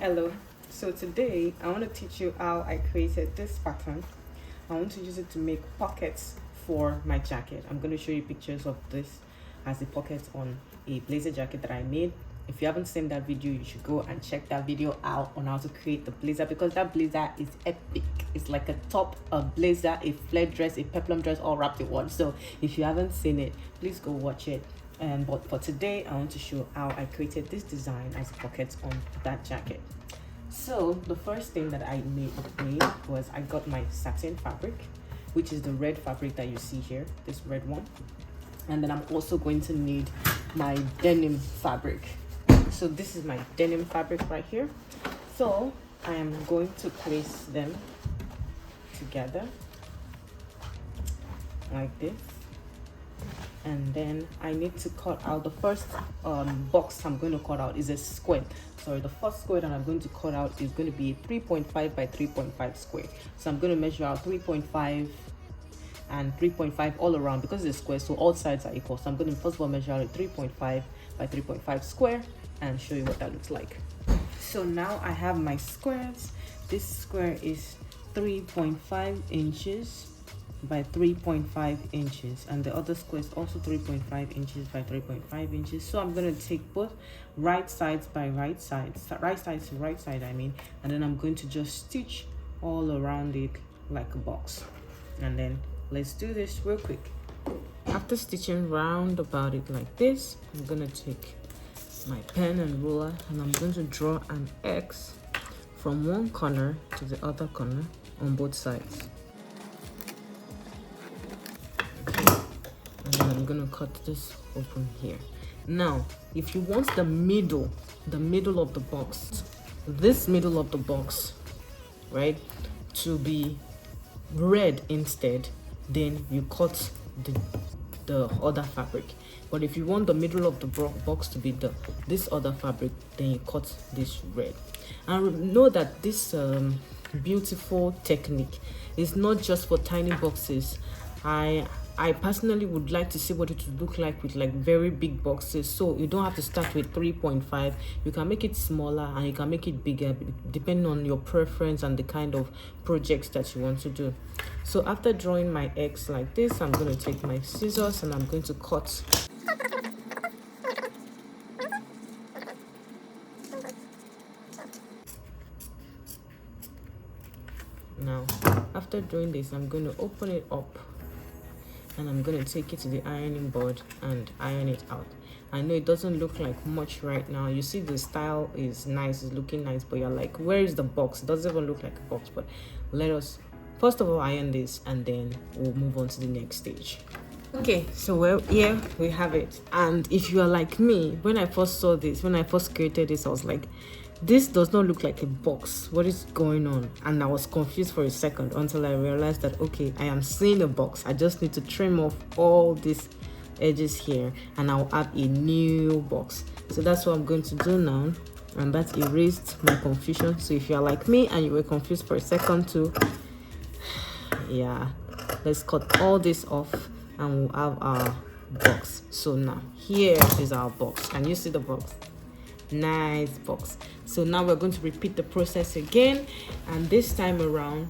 Hello, so today I want to teach you how I created this pattern. I want to use it to make pockets for my jacket. I'm going to show you pictures of this as the pockets on a blazer jacket that I made. If you haven't seen that video, you should go and check that video out on how to create the blazer, because that blazer is epic. It's like a top, a blazer, a flair dress, a peplum dress all wrapped in one. So if you haven't seen it, please go watch it. But for today, I want to show how I created this design as pockets on that jacket. So the first thing that I made was I got my satin fabric, which is the red fabric that you see here, this red one. And then I'm also going to need my denim fabric. So this is my denim fabric right here. So I am going to place them together like this. And then I need to cut out the first box I'm going to cut out is a square. Sorry, the first square that I'm going to cut out is going to be 3.5 by 3.5 square. So I'm going to measure out 3.5 and 3.5 all around because it's a square, so all sides are equal. So I'm going to first of all measure out 3.5 by 3.5 square and show you what that looks like. So now I have my squares. This square is 3.5 inches by 3.5 inches, and the other square is also 3.5 inches by 3.5 inches. So I'm going to take both right sides by right sides, right side to right side I mean, and then I'm going to just stitch all around it like a box. And then let's do this real quick. After stitching round about it like this, I'm going to take my pen and ruler and I'm going to draw an X from one corner to the other corner on both sides. And then I'm gonna cut this open here. Now if you want the middle of the box, this middle of the box, right, to be red instead, then you cut the other fabric. But if you want the middle of the box to be this other fabric, then you cut this red. And know that this beautiful technique is not just for tiny boxes. I personally would like to see what it would look like with like very big boxes. So you don't have to start with 3.5. You can make it smaller and you can make it bigger depending on your preference and the kind of projects that you want to do. So after drawing my X like this, I'm going to take my scissors and I'm going to cut. Now after doing this, I'm going to open it up and I'm going to take it to the ironing board and iron it out. I know it doesn't look like much right now. You see the style is nice, it's looking nice, but you're like, where is the box? It doesn't even look like a box. But let us first of all iron this and then we'll move on to the next stage. Okay, so here we have it. And if you are like me, when I first saw this, when I first created this, I was like, this does not look like a box. What is going on? And I was confused for a second until I realized that, okay, I am seeing a box. I just need to trim off all these edges here and I'll add a new box. So that's what I'm going to do now. And that erased my confusion. So if you're like me and you were confused for a second too, yeah, let's cut all this off and we'll have our box. So now here is our box. Can you see the box? Nice box. So now we're going to repeat the process again, and this time around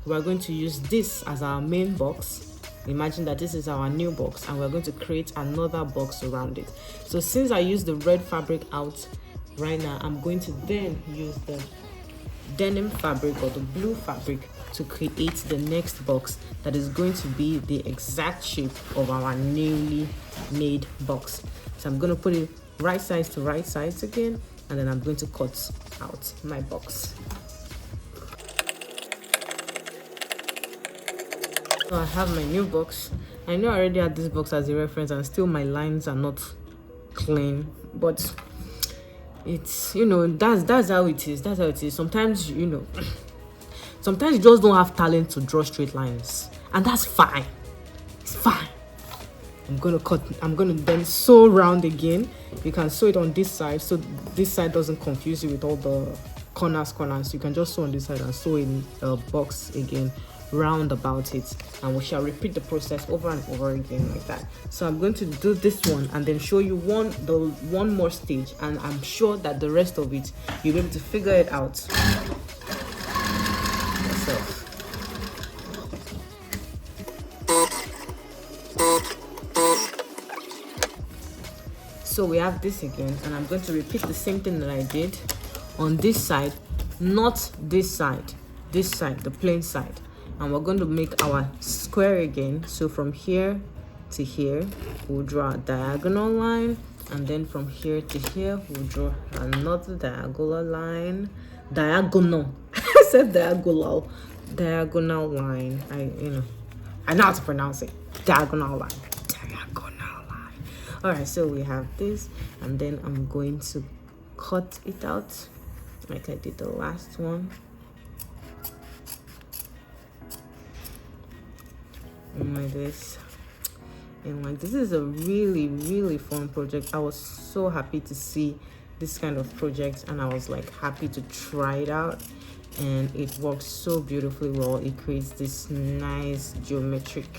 we're going to use this as our main box. Imagine that this is our new box and we're going to create another box around it. So since I used the red fabric out right now, I'm going to then use the denim fabric or the blue fabric to create the next box that is going to be the exact shape of our newly made box. So I'm going to put it right sides to right sides again, and then I'm going to cut out my box. So I have my new box. I know I already had this box as a reference and still my lines are not clean, but it's, you know, that's how it is. That's how it is. Sometimes, you know, sometimes you just don't have talent to draw straight lines, and that's fine. It's fine. I'm gonna then sew round again. You can sew it on this side so this side doesn't confuse you with all the corners. You can just sew on this side and sew in a box again round about it, and we shall repeat the process over and over again like that. So I'm going to do this one and then show you one more stage, and I'm sure that the rest of it you'll be able to figure it out yourself. So we have this again, and I'm going to repeat the same thing that I did on this side, not this side, the plain side. And we're going to make our square again. So from here to here, we'll draw a diagonal line, and then from here to here, we'll draw another diagonal line. Diagonal. I said diagonal. Diagonal line. I know how to pronounce it. Diagonal line. All right, so we have this, and then I'm going to cut it out like I did the last one. And like this. And like this is a really fun project. I was so happy to see this kind of project, and I was like happy to try it out, and it works so beautifully well. It creates this nice geometric,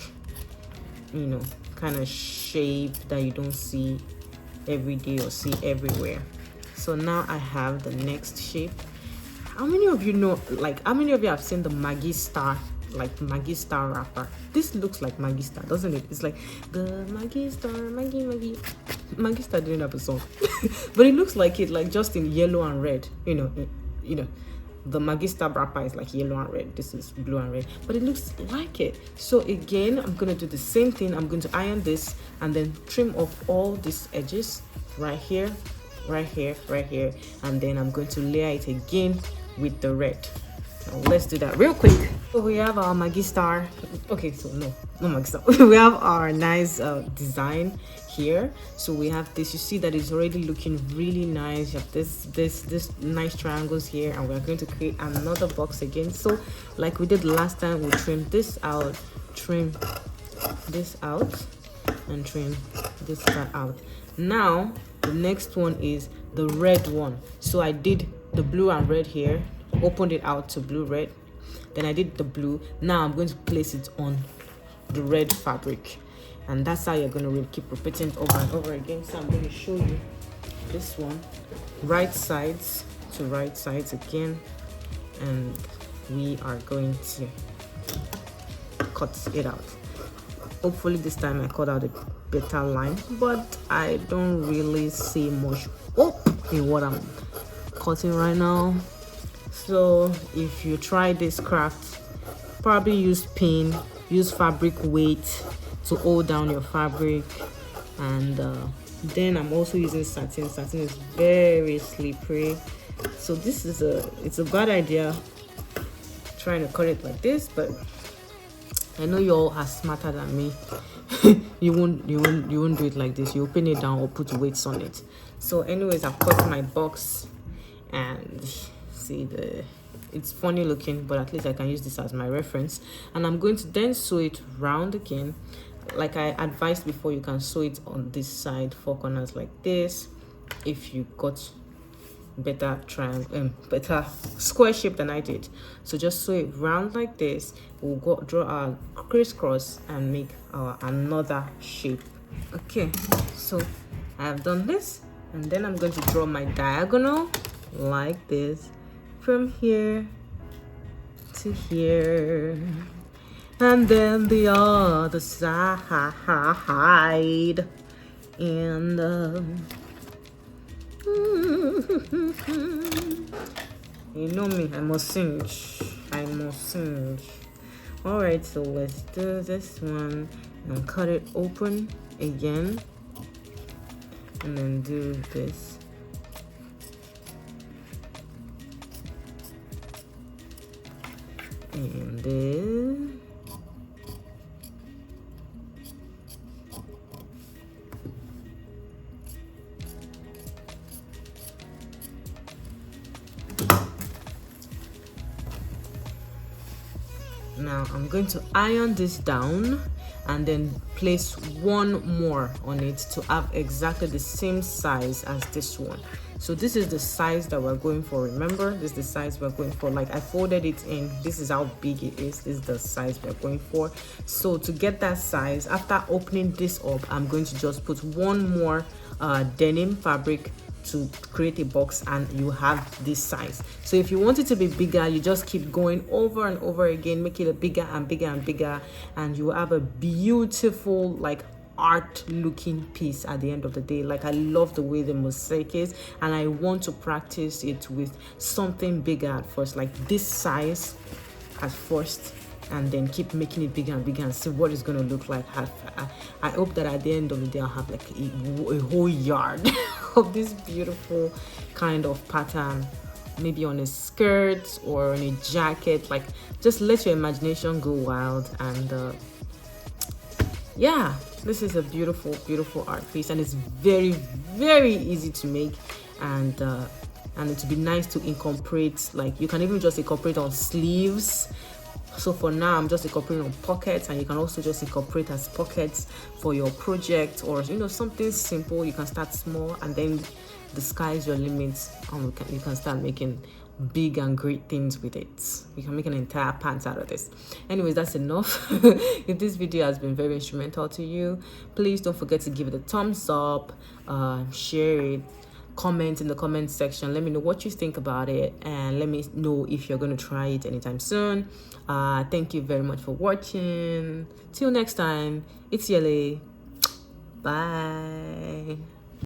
kind of shape that you don't see every day or see everywhere. So now I have the next shape. How many of you know, how many of you have seen the Maggie Star, Maggie Star wrapper? This looks like Maggie Star, doesn't it? It's like the Maggie Star, Maggie Star didn't have a song but it looks like it, just in yellow and red. The Maggie Star wrapper is like yellow and red. This is blue and red, but it looks like it. So again, I'm going to do the same thing. I'm going to iron this and then trim off all these edges right here, right here, right here. And then I'm going to layer it again with the red. Now let's do that real quick. So we have our Maggie Star. Okay, so no Maggie Star. We have our nice design here. So we have this. You see that it's already looking really nice. You have this nice triangles here, and we're going to create another box again. So like we did last time, we'll trim this out, trim this out, and trim this part out. Now the next one is the red one. So I did the blue and red here, opened it out to blue red, then I did the blue. Now I'm going to place it on the red fabric, and that's how you're going to really keep repeating it over and over again. So I'm going to show you this one, right sides to right sides again, and we are going to cut it out. Hopefully this time I cut out a better line, but I don't really see much in what I'm cutting right now. So if you try this craft, probably use pin, use fabric weight to hold down your fabric. And then I'm also using satin. Satin is very slippery, so this is it's a bad idea trying to cut it like this, but I know you all are smarter than me. you won't do it like this. You open it down or put weights on it. So anyways, I've cut my box, and see it's funny looking, but at least I can use this as my reference. And I'm going to then sew it round again. Like I advised before, you can sew it on this side, 4 corners like this, if you got better triangle, better square shape than I did. So just sew it round like this. We'll draw our crisscross and make our another shape. Okay, so I have done this, and then I'm going to draw my diagonal like this from here to here, and then the other side, and you know me, I must singe. All right, so let's do this one and cut it open again, and then do this. And then now I'm going to iron this down and then place one more on it to have exactly the same size as this one. So this is the size that we're going for. Remember, this is the size we're going for. Like I folded it in, this is how big it is. This is the size we're going for. So to get that size, after opening this up, I'm going to just put one more denim fabric to create a box, and you have this size. So if you want it to be bigger, you just keep going over and over again, make it a bigger and bigger and bigger, and you have a beautiful like art looking piece at the end of the day. Like I love the way the mosaic is, and I want to practice it with something bigger at first, like this size at first, and then keep making it bigger and bigger and see what it's going to look like. I hope that at the end of the day I'll have like a whole yard of this beautiful kind of pattern, maybe on a skirt or on a jacket. Like just let your imagination go wild. And yeah, this is a beautiful art piece, and it's very easy to make, and it would be nice to incorporate. Like you can even just incorporate on sleeves. So for now I'm just incorporating on pockets, and you can also just incorporate as pockets for your project, or something simple. You can start small, and then the sky is your limit, and you can start making big and great things with it. You can make an entire pants out of this. Anyways, that's enough. If this video has been very instrumental to you, please don't forget to give it a thumbs up, share it, comment in the comment section. Let me know what you think about it, and let me know if you're going to try it anytime soon. Thank you very much for watching. Till next time, it's Yele. Bye.